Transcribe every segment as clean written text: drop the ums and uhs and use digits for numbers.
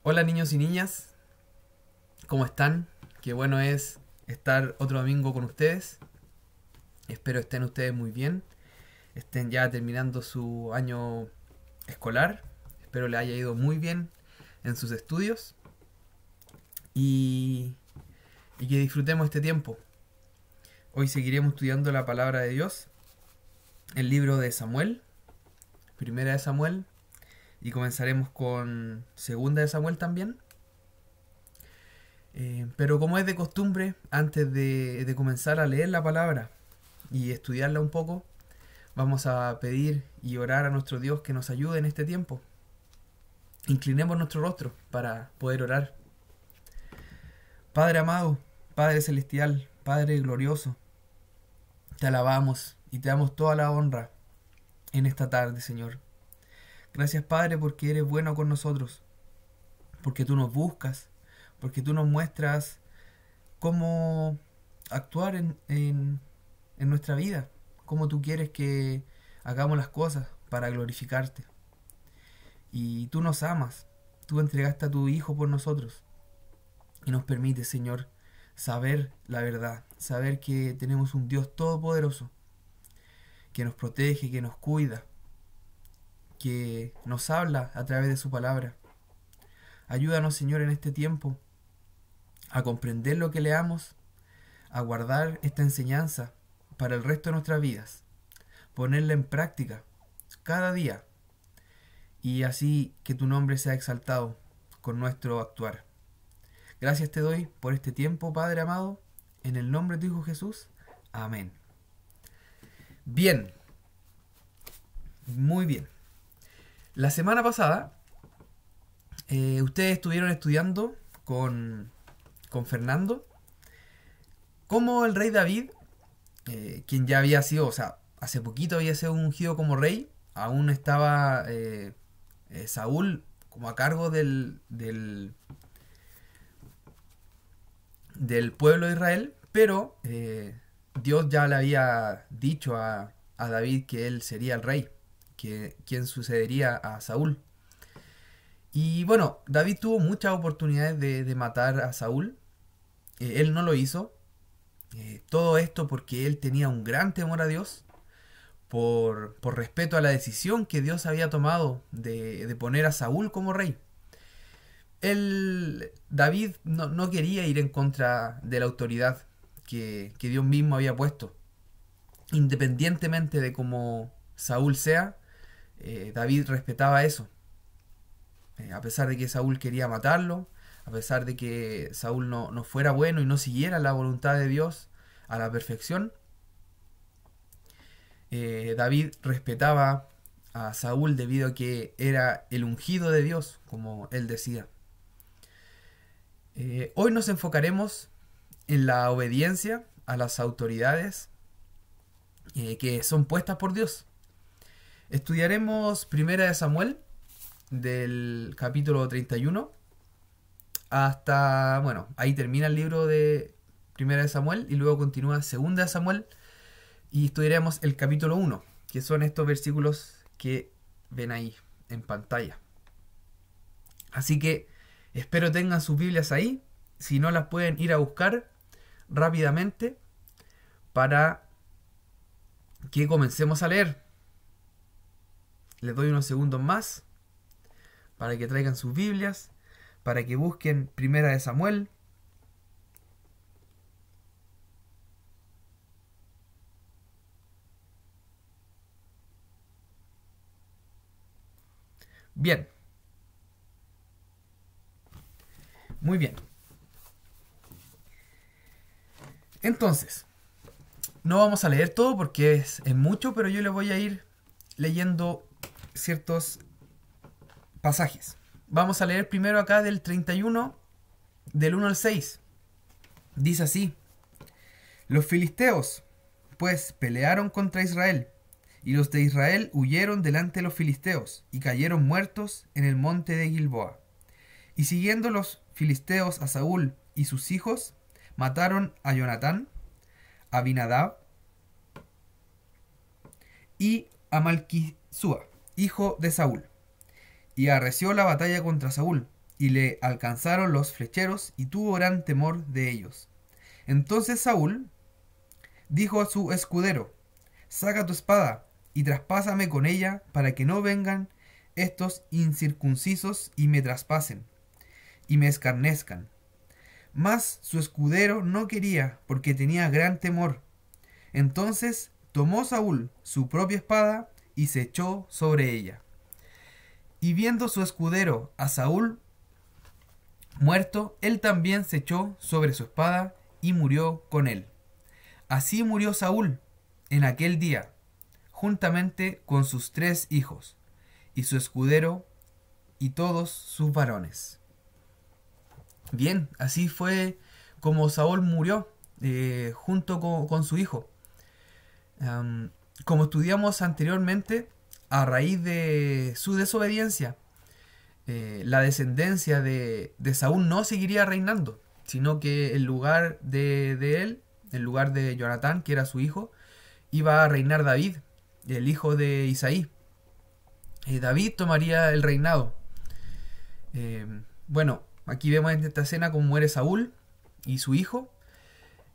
Hola niños y niñas, ¿cómo están? Qué bueno es estar otro domingo con ustedes. Espero estén ustedes muy bien, estén ya terminando su año escolar. Espero les haya ido muy bien en sus estudios y, y que disfrutemos este tiempo. Hoy seguiremos estudiando la palabra de Dios, el libro de Samuel, primera de Samuel, y comenzaremos con segunda de Samuel también. Pero como es de costumbre, antes de comenzar a leer la palabra y estudiarla un poco, vamos a pedir y orar a nuestro Dios que nos ayude en este tiempo. Inclinemos nuestro rostro para poder orar. Padre amado, Padre celestial, Padre glorioso, te alabamos y te damos toda la honra en esta tarde, Señor. Gracias, Padre, porque eres bueno con nosotros, porque tú nos buscas, porque tú nos muestras cómo actuar en nuestra vida, cómo tú quieres que hagamos las cosas para glorificarte. Y tú nos amas, tú entregaste a tu Hijo por nosotros y nos permite, Señor, saber la verdad, saber que tenemos un Dios todopoderoso, que nos protege, que nos cuida, que nos habla a través de su palabra. Ayúdanos, Señor, en este tiempo a comprender lo que leamos, a guardar esta enseñanza para el resto de nuestras vidas, ponerla en práctica cada día y así que tu nombre sea exaltado con nuestro actuar. Gracias te doy por este tiempo, Padre amado, en el nombre de tu Hijo Jesús. Amén. Bien, muy bien. La semana pasada ustedes estuvieron estudiando con Fernando cómo el rey David, quien ya había sido, o sea, hace poquito había sido ungido como rey, aún estaba Saúl como a cargo del pueblo de Israel, pero Dios ya le había dicho a David que él sería el rey, que quien sucedería a Saúl. Y bueno, David tuvo muchas oportunidades de matar a Saúl. Él no lo hizo. Todo esto porque él tenía un gran temor a Dios, por respeto a la decisión que Dios había tomado de poner a Saúl como rey. David no quería ir en contra de la autoridad que Dios mismo había puesto. Independientemente de cómo Saúl sea, David respetaba eso. A pesar de que Saúl quería matarlo, a pesar de que Saúl no fuera bueno y no siguiera la voluntad de Dios a la perfección, David respetaba a Saúl debido a que era el ungido de Dios, como él decía. Hoy nos enfocaremos en la obediencia a las autoridades que son puestas por Dios. Estudiaremos Primera de Samuel, del capítulo 31 hasta, bueno, ahí termina el libro de Primera de Samuel y luego continúa Segunda de Samuel y estudiaremos el capítulo 1, que son estos versículos que ven ahí en pantalla. Así que espero tengan sus Biblias ahí, si no las pueden ir a buscar rápidamente para que comencemos a leer. Les doy unos segundos más para que traigan sus Biblias, para que busquen Primera de Samuel. Bien. Muy bien. Entonces, no vamos a leer todo porque es mucho, pero yo les voy a ir leyendo ciertos pasajes. Vamos a leer primero acá del 31, del 1 al 6. Dice así: Los filisteos, pues, pelearon contra Israel, y los de Israel huyeron delante de los filisteos, y cayeron muertos en el monte de Gilboa. Y siguiendo los filisteos a Saúl y sus hijos, mataron a Jonatán, a Abinadab y a Malquisúa, hijo de Saúl. Y arreció la batalla contra Saúl, y le alcanzaron los flecheros, y tuvo gran temor de ellos. Entonces Saúl dijo a su escudero: saca tu espada y traspásame con ella, para que no vengan estos incircuncisos y me traspasen y me escarnezcan. Mas su escudero no quería, porque tenía gran temor. Entonces tomó Saúl su propia espada y se echó sobre ella. Y viendo su escudero a Saúl muerto, él también se echó sobre su espada y murió con él. Así murió Saúl en aquel día, juntamente con sus 3 hijos, y su escudero, y todos sus varones. Bien, así fue como Saúl murió, junto con su hijo. Como estudiamos anteriormente, a raíz de su desobediencia, la descendencia de Saúl no seguiría reinando, sino que en lugar de él, en lugar de Jonatán, que era su hijo, iba a reinar David, el hijo de Isaí. David tomaría el reinado. Bueno, aquí vemos en esta escena cómo muere Saúl y su hijo.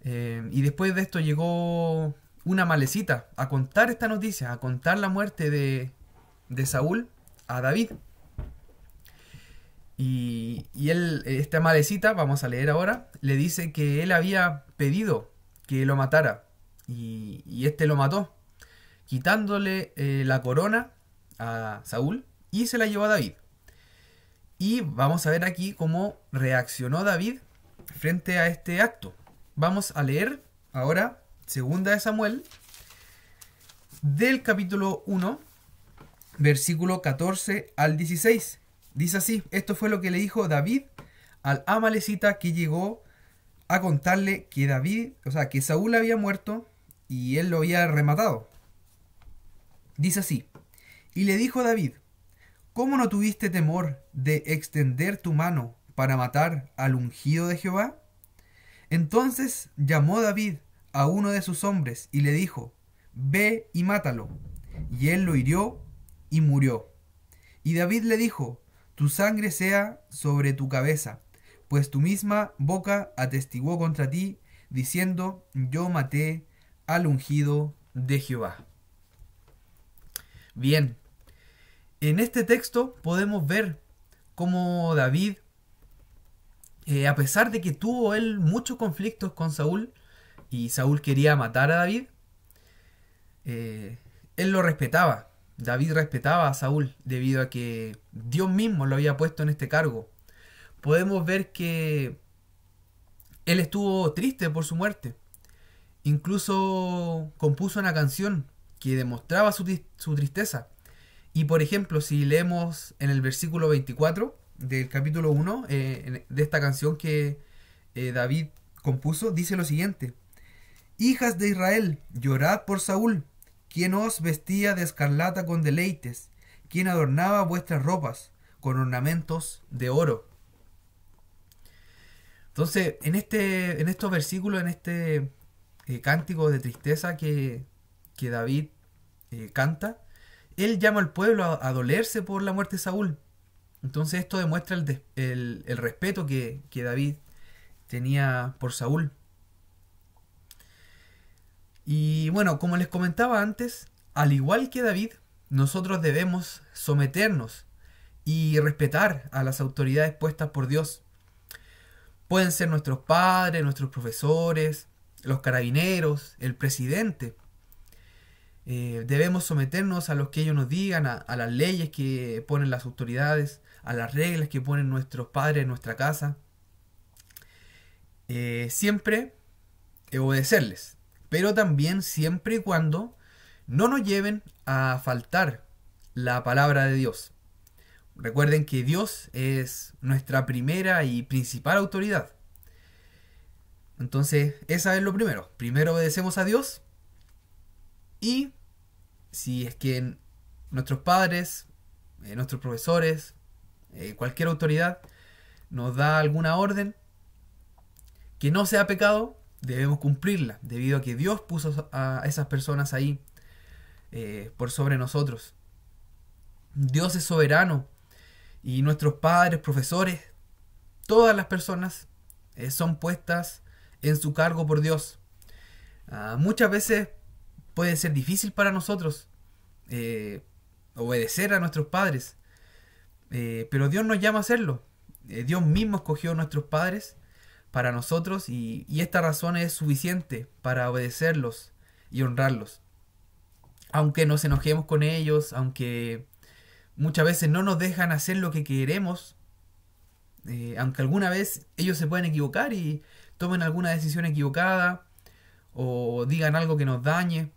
Y después de esto llegó una malecita a contar esta noticia, a contar la muerte de Saúl a David. Y él, esta malecita, vamos a leer ahora, le dice que él había pedido que lo matara. Y este lo mató, quitándole la corona a Saúl y se la llevó a David. Y vamos a ver aquí cómo reaccionó David frente a este acto. Vamos a leer ahora 2 de Samuel, del capítulo 1, versículo 14 al 16. Dice así: esto fue lo que le dijo David al amalecita que llegó a contarle que que Saúl había muerto y él lo había rematado. Dice así: y le dijo David: ¿cómo no tuviste temor de extender tu mano para matar al ungido de Jehová? Entonces llamó David a uno de sus hombres y le dijo: ve y mátalo. Y él lo hirió y murió. Y David le dijo: tu sangre sea sobre tu cabeza, pues tu misma boca atestiguó contra ti, diciendo: yo maté al ungido de Jehová. Bien, en este texto podemos ver cómo David, a pesar de que tuvo él muchos conflictos con Saúl, y Saúl quería matar a David, él lo respetaba. David respetaba a Saúl debido a que Dios mismo lo había puesto en este cargo. Podemos ver que él estuvo triste por su muerte. Incluso compuso una canción que demostraba su tristeza. Y por ejemplo, si leemos en el versículo 24 del capítulo 1 de esta canción que David compuso, dice lo siguiente: hijas de Israel, llorad por Saúl, quien os vestía de escarlata con deleites, quien adornaba vuestras ropas con ornamentos de oro. Entonces, en estos versículos, en este cántico de tristeza que David canta, él llama al pueblo a dolerse por la muerte de Saúl. Entonces esto demuestra el respeto que David tenía por Saúl. Y bueno, como les comentaba antes, al igual que David, nosotros debemos someternos y respetar a las autoridades puestas por Dios. Pueden ser nuestros padres, nuestros profesores, los carabineros, el presidente. Debemos someternos a lo que ellos nos digan, a las leyes que ponen las autoridades, a las reglas que ponen nuestros padres en nuestra casa. Siempre obedecerles, pero también siempre y cuando no nos lleven a faltar la palabra de Dios. Recuerden que Dios es nuestra primera y principal autoridad. Entonces, esa es lo primero. Primero obedecemos a Dios. Y si es que nuestros padres, nuestros profesores, cualquier autoridad nos da alguna orden que no sea pecado, debemos cumplirla, debido a que Dios puso a esas personas ahí por sobre nosotros. Dios es soberano y nuestros padres, profesores, todas las personas son puestas en su cargo por Dios. Muchas veces puede ser difícil para nosotros obedecer a nuestros padres, pero Dios nos llama a hacerlo. Dios mismo escogió a nuestros padres para nosotros y esta razón es suficiente para obedecerlos y honrarlos. Aunque nos enojemos con ellos, aunque muchas veces no nos dejan hacer lo que queremos, aunque alguna vez ellos se pueden equivocar y tomen alguna decisión equivocada o digan algo que nos dañe,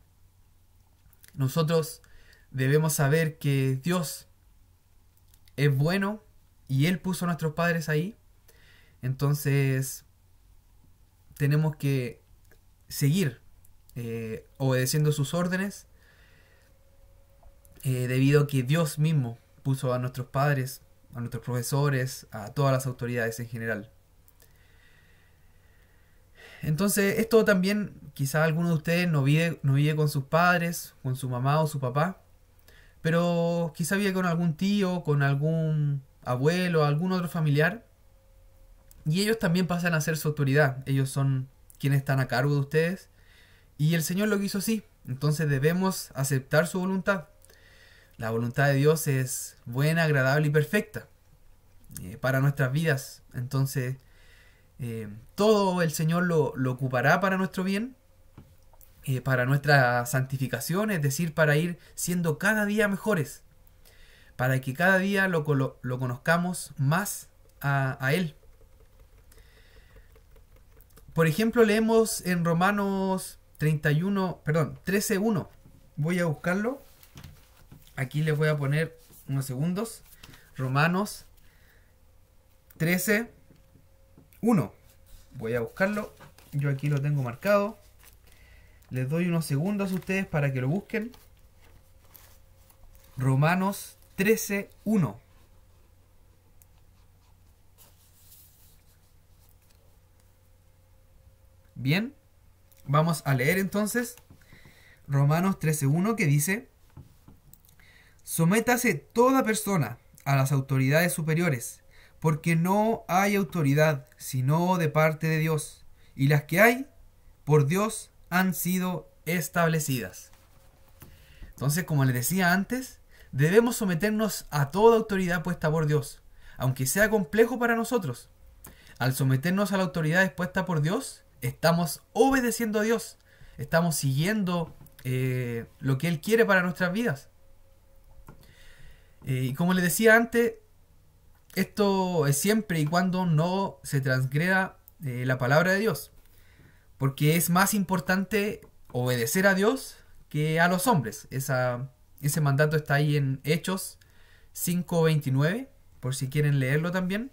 nosotros debemos saber que Dios es bueno y Él puso a nuestros padres ahí. Entonces tenemos que seguir obedeciendo sus órdenes, debido a que Dios mismo puso a nuestros padres, a nuestros profesores, a todas las autoridades en general. Entonces esto también, quizá alguno de ustedes no vive con sus padres, con su mamá o su papá, pero quizá vive con algún tío, con algún abuelo, algún otro familiar, y ellos también pasan a ser su autoridad. Ellos son quienes están a cargo de ustedes, y el Señor lo quiso así. Entonces debemos aceptar su voluntad. La voluntad de Dios es buena, agradable y perfecta para nuestras vidas. Entonces todo el Señor lo ocupará para nuestro bien, para nuestra santificación, es decir, para ir siendo cada día mejores, para que cada día lo conozcamos más a Él. Por ejemplo, leemos en Romanos 13:1. Voy a buscarlo. Aquí les voy a poner unos segundos. Romanos 13:1. Voy a buscarlo. Yo aquí lo tengo marcado. Les doy unos segundos a ustedes para que lo busquen. Romanos 13:1. Bien, vamos a leer entonces Romanos 13:1, que dice: sométase toda persona a las autoridades superiores, porque no hay autoridad sino de parte de Dios, y las que hay, por Dios han sido establecidas. Entonces, como les decía antes, debemos someternos a toda autoridad puesta por Dios, aunque sea complejo para nosotros. Al someternos a la autoridad expuesta por Dios, estamos obedeciendo a Dios, estamos siguiendo lo que Él quiere para nuestras vidas. Y como les decía antes, esto es siempre y cuando no se transgreda la palabra de Dios, porque es más importante obedecer a Dios que a los hombres. Ese mandato está ahí en Hechos 5:29, por si quieren leerlo también,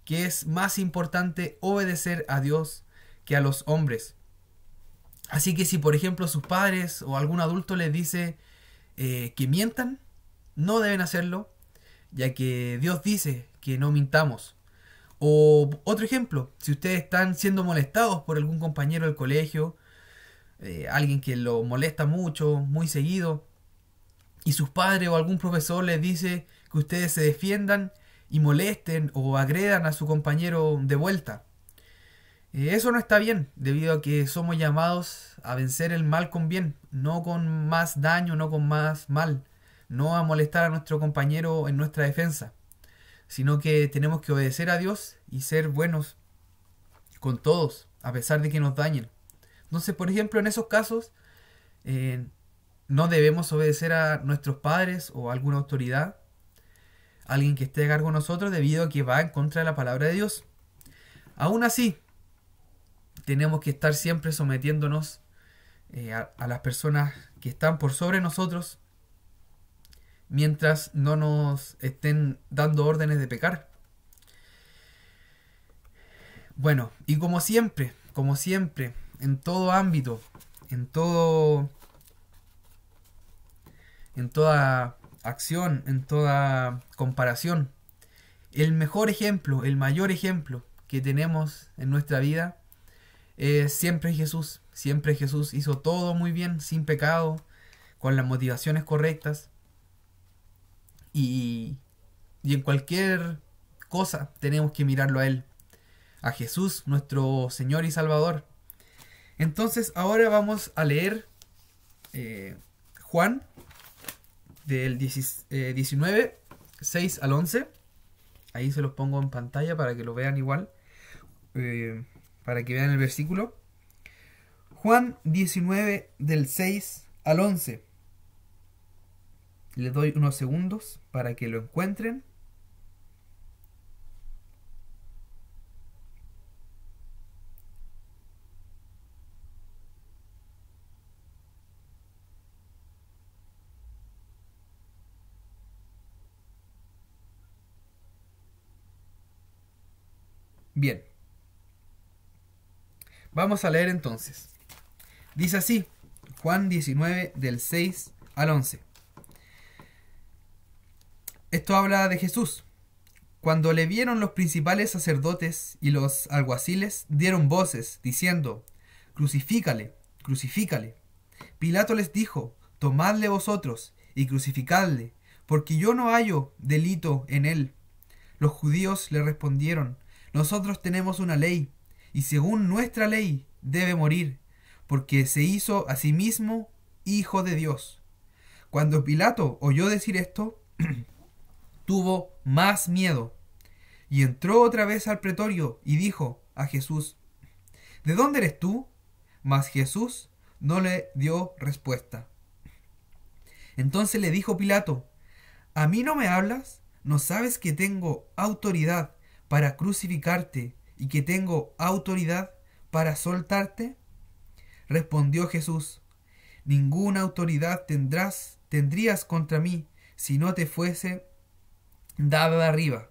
que es más importante obedecer a Dios que a los hombres. Así que si por ejemplo sus padres o algún adulto les dice que mientan, no deben hacerlo, ya que Dios dice que no mintamos. O otro ejemplo, si ustedes están siendo molestados por algún compañero del colegio, alguien que lo molesta mucho, muy seguido, y sus padres o algún profesor les dice que ustedes se defiendan y molesten o agredan a su compañero de vuelta. Eso no está bien, debido a que somos llamados a vencer el mal con bien, no con más daño, no con más mal, no a molestar a nuestro compañero en nuestra defensa, sino que tenemos que obedecer a Dios y ser buenos con todos, a pesar de que nos dañen. Entonces, por ejemplo, en esos casos, no debemos obedecer a nuestros padres o a alguna autoridad, alguien que esté a cargo de nosotros, debido a que va en contra de la palabra de Dios. Aún así, tenemos que estar siempre sometiéndonos a las personas que están por sobre nosotros, mientras no nos estén dando órdenes de pecar. Bueno, y como siempre, en todo ámbito, en toda acción, en toda comparación, el mejor ejemplo, el mayor ejemplo que tenemos en nuestra vida es siempre Jesús. Siempre Jesús hizo todo muy bien, sin pecado, con las motivaciones correctas. Y en cualquier cosa tenemos que mirarlo a Él. a Jesús, nuestro Señor y Salvador. Entonces ahora vamos a leer Juan del 19, 6 al 11. Ahí se los pongo en pantalla para que lo vean igual, para que vean el versículo. Juan 19 del 6 al 11. Les doy unos segundos para que lo encuentren. Bien, vamos a leer entonces. Dice así, Juan 19 del 6 al 11. Esto habla de Jesús. Cuando le vieron los principales sacerdotes y los alguaciles, dieron voces, diciendo, crucifícale, crucifícale. Pilato les dijo, tomadle vosotros y crucificadle, porque yo no hallo delito en él. Los judíos le respondieron, nosotros tenemos una ley, y según nuestra ley debe morir, porque se hizo a sí mismo hijo de Dios. Cuando Pilato oyó decir esto, tuvo más miedo, y entró otra vez al pretorio y dijo a Jesús, ¿de dónde eres tú? Mas Jesús no le dio respuesta. Entonces le dijo Pilato, ¿a mí no me hablas? ¿No sabes que tengo autoridad para crucificarte y que tengo autoridad para soltarte? Respondió Jesús, ninguna autoridad tendrías contra mí si no te fuese dada de arriba.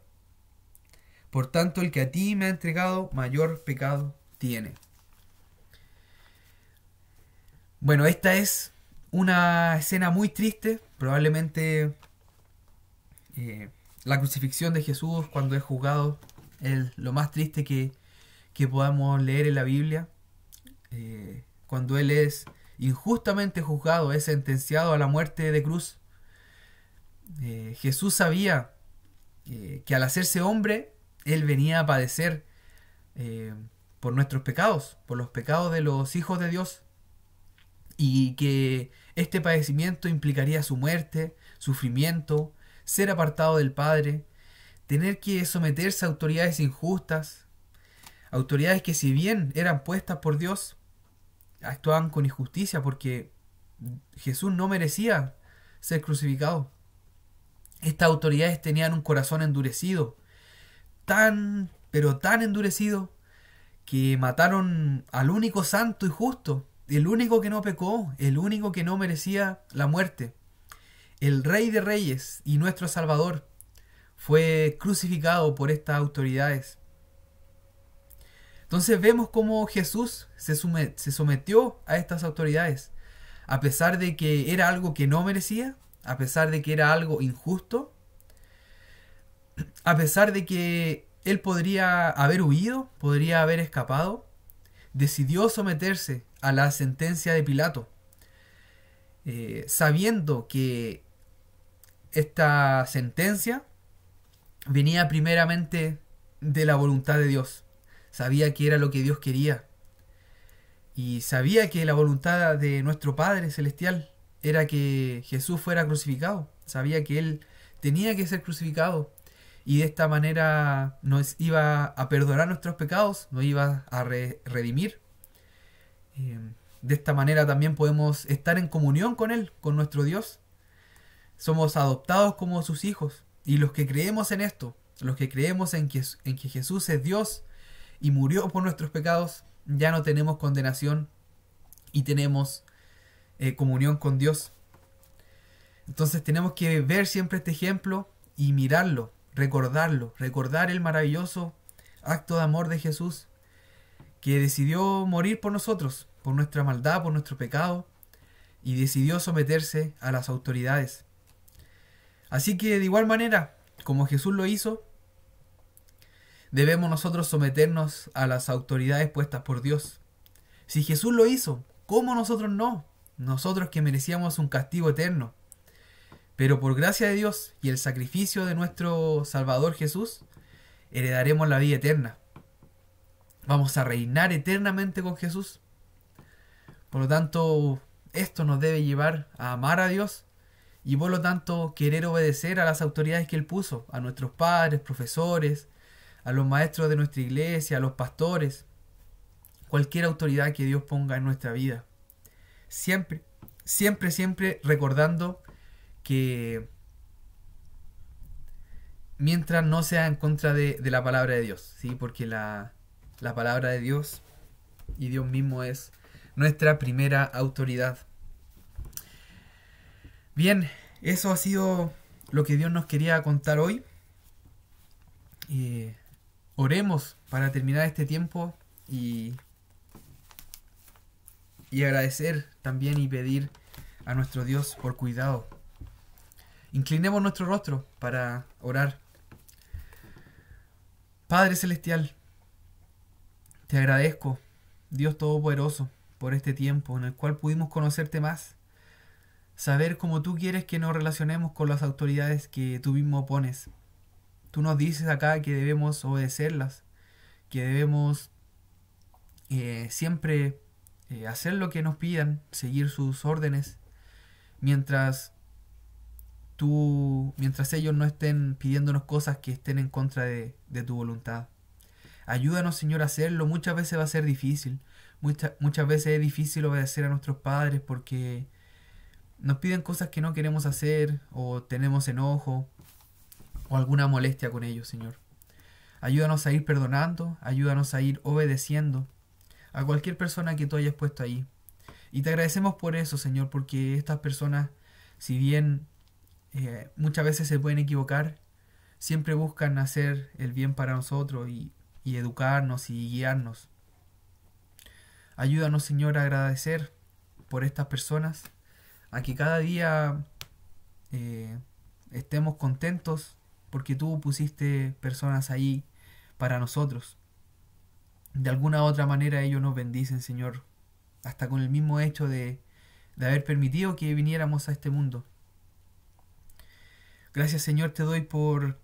Por tanto, el que a ti me ha entregado, mayor pecado tiene. Bueno, esta es una escena muy triste, probablemente la crucifixión de Jesús cuando es juzgado es lo más triste que podamos leer en la Biblia. Cuando Él es injustamente juzgado, es sentenciado a la muerte de cruz. Jesús sabía que al hacerse hombre, Él venía a padecer por nuestros pecados, por los pecados de los hijos de Dios, y que este padecimiento implicaría su muerte, sufrimiento, ser apartado del Padre, tener que someterse a autoridades injustas, autoridades que si bien eran puestas por Dios, actuaban con injusticia porque Jesús no merecía ser crucificado. Estas autoridades tenían un corazón endurecido, pero tan endurecido, que mataron al único santo y justo, el único que no pecó, el único que no merecía la muerte. El Rey de Reyes y nuestro Salvador fue crucificado por estas autoridades. Entonces vemos cómo Jesús se sometió a estas autoridades, a pesar de que era algo que no merecía, a pesar de que era algo injusto, a pesar de que Él podría haber huido, podría haber escapado, decidió someterse a la sentencia de Pilato, sabiendo que esta sentencia venía primeramente de la voluntad de Dios. Sabía que era lo que Dios quería. Y sabía que la voluntad de nuestro Padre Celestial era que Jesús fuera crucificado. Sabía que Él tenía que ser crucificado. Y de esta manera nos iba a perdonar nuestros pecados, nos iba a redimir. De esta manera también podemos estar en comunión con Él, con nuestro Dios. Somos adoptados como sus hijos. Y los que creemos en esto, los que creemos en que Jesús es Dios y murió por nuestros pecados, ya no tenemos condenación y tenemos comunión con Dios. Entonces tenemos que ver siempre este ejemplo y mirarlo, recordarlo, recordar el maravilloso acto de amor de Jesús, que decidió morir por nosotros, por nuestra maldad, por nuestro pecado, y decidió someterse a las autoridades. Así que de igual manera, como Jesús lo hizo, debemos nosotros someternos a las autoridades puestas por Dios. Si Jesús lo hizo, ¿cómo nosotros no? Nosotros que merecíamos un castigo eterno. Pero por gracia de Dios y el sacrificio de nuestro Salvador Jesús, heredaremos la vida eterna. Vamos a reinar eternamente con Jesús. Por lo tanto, esto nos debe llevar a amar a Dios y por lo tanto querer obedecer a las autoridades que Él puso, a nuestros padres, profesores, a los maestros de nuestra iglesia, a los pastores, cualquier autoridad que Dios ponga en nuestra vida. Siempre, siempre, siempre recordando que mientras no sea en contra de la palabra de Dios, ¿sí? Porque la palabra de Dios y Dios mismo es nuestra primera autoridad. Bien, eso ha sido lo que Dios nos quería contar hoy. Oremos para terminar este tiempo y agradecer también y pedir a nuestro Dios por cuidado. Inclinemos nuestro rostro para orar. Padre Celestial, te agradezco, Dios Todopoderoso, por este tiempo en el cual pudimos conocerte más, saber cómo tú quieres que nos relacionemos con las autoridades que tú mismo pones. Tú nos dices acá que debemos obedecerlas, que debemos siempre hacer lo que nos pidan, seguir sus órdenes, mientras ellos no estén pidiéndonos cosas que estén en contra de tu voluntad. Ayúdanos, Señor, a hacerlo. Muchas veces va a ser difícil. Muchas veces es difícil obedecer a nuestros padres porque nos piden cosas que no queremos hacer o tenemos enojo o alguna molestia con ellos, Señor. Ayúdanos a ir perdonando, ayúdanos a ir obedeciendo a cualquier persona que tú hayas puesto ahí. Y te agradecemos por eso, Señor, porque estas personas, si bien muchas veces se pueden equivocar, siempre buscan hacer el bien para nosotros y educarnos y guiarnos. Ayúdanos, Señor, a agradecer por estas personas, a que cada día estemos contentos porque tú pusiste personas ahí para nosotros. De alguna u otra manera ellos nos bendicen, Señor, hasta con el mismo hecho de haber permitido que viniéramos a este mundo. Gracias, Señor, te doy por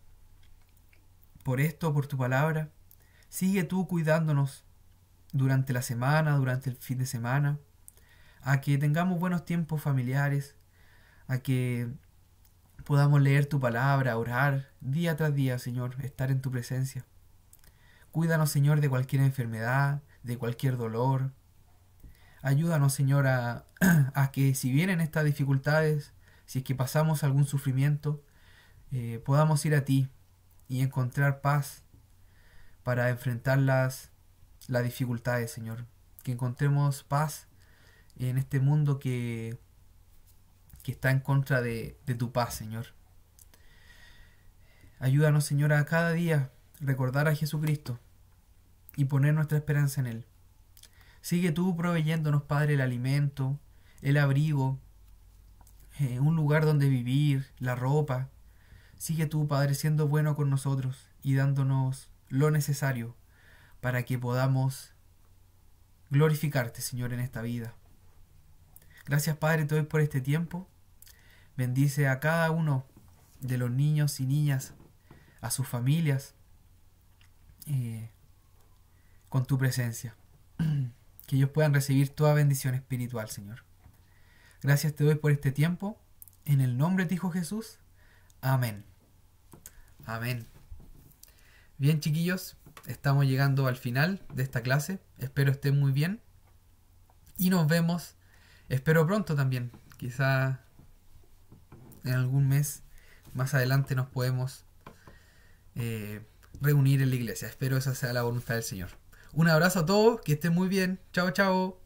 esto, por tu palabra. Sigue tú cuidándonos durante la semana, durante el fin de semana, a que tengamos buenos tiempos familiares, a que podamos leer tu palabra, orar día tras día, Señor, estar en tu presencia. Cuídanos, Señor, de cualquier enfermedad, de cualquier dolor. Ayúdanos, Señor, a que si vienen estas dificultades, si es que pasamos algún sufrimiento, podamos ir a ti y encontrar paz para enfrentar las dificultades, Señor. Que encontremos paz en este mundo que está en contra de tu paz, Señor. Ayúdanos, Señor, a cada día recordar a Jesucristo y poner nuestra esperanza en Él. Sigue tú proveyéndonos, Padre, el alimento, el abrigo, un lugar donde vivir, la ropa. Sigue tú, Padre, siendo bueno con nosotros y dándonos lo necesario para que podamos glorificarte, Señor, en esta vida. Gracias, Padre, te doy por este tiempo. Bendice a cada uno de los niños y niñas, a sus familias, con tu presencia. Que ellos puedan recibir toda bendición espiritual, Señor. Gracias te doy por este tiempo. En el nombre de tu Hijo Jesús. Amén. Amén. Bien, chiquillos, estamos llegando al final de esta clase. Espero estén muy bien. Y nos vemos, espero pronto también. Quizá en algún mes más adelante nos podemos reunir en la iglesia. Espero esa sea la voluntad del Señor. Un abrazo a todos, que estén muy bien. Chao, chao.